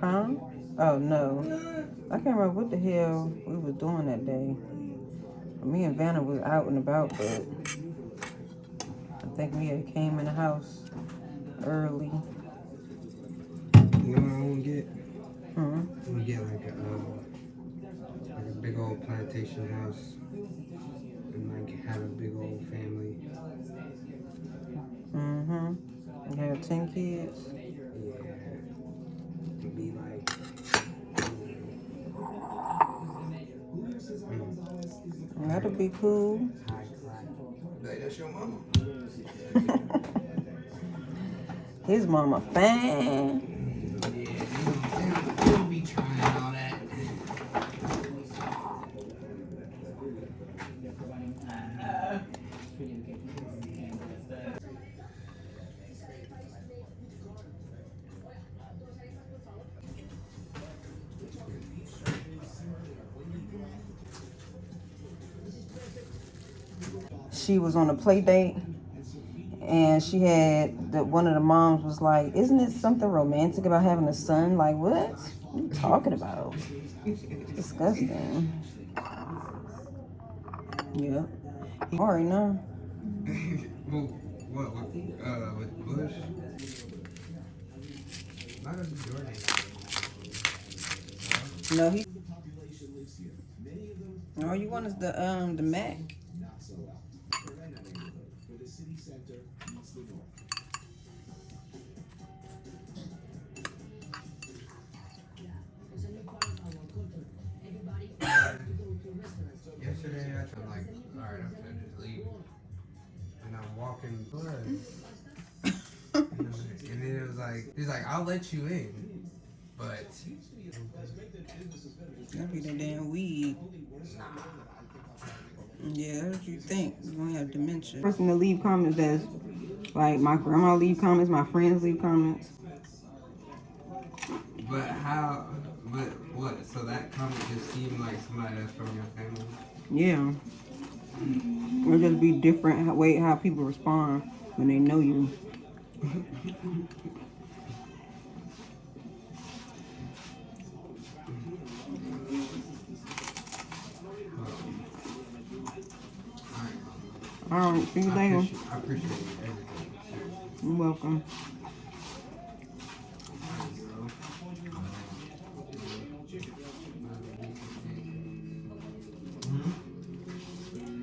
Huh? Oh, no. I can't remember what the hell we was doing that day. Me and Vanna was out and about, but I think we had came in the house early. You know what I want to get? Hmm? I want to get like a big old plantation house and like have a big old family. Mm-hmm. You have 10 kids? Yeah. And be like, That'll be cool. high class. Like, that's your mama. His mama fan. Yeah, they don't be trying all that. She was on a play date, and she had one of the moms was like, "Isn't it something romantic about having a son?" Like, what? What are you talking about? Disgusting. Yeah. He already know. Well, what, with Bush? Not as Jordan. No, he. All you want is the Mac. Yesterday, I'm like, alright, I'm finna just leave. And I'm walking blood. And then it was like, he's like, I'll let you in. But That'd be the damn weed. Yeah, that's what you think. You're gonna have dementia. Person to leave comments that's like my grandma leave comments, my friends leave comments. but how? But what? So that comment just seemed like somebody that's from your family. Yeah. It'll just be different way how people respond when they know you. All right, see you later. I appreciate everything. You're welcome.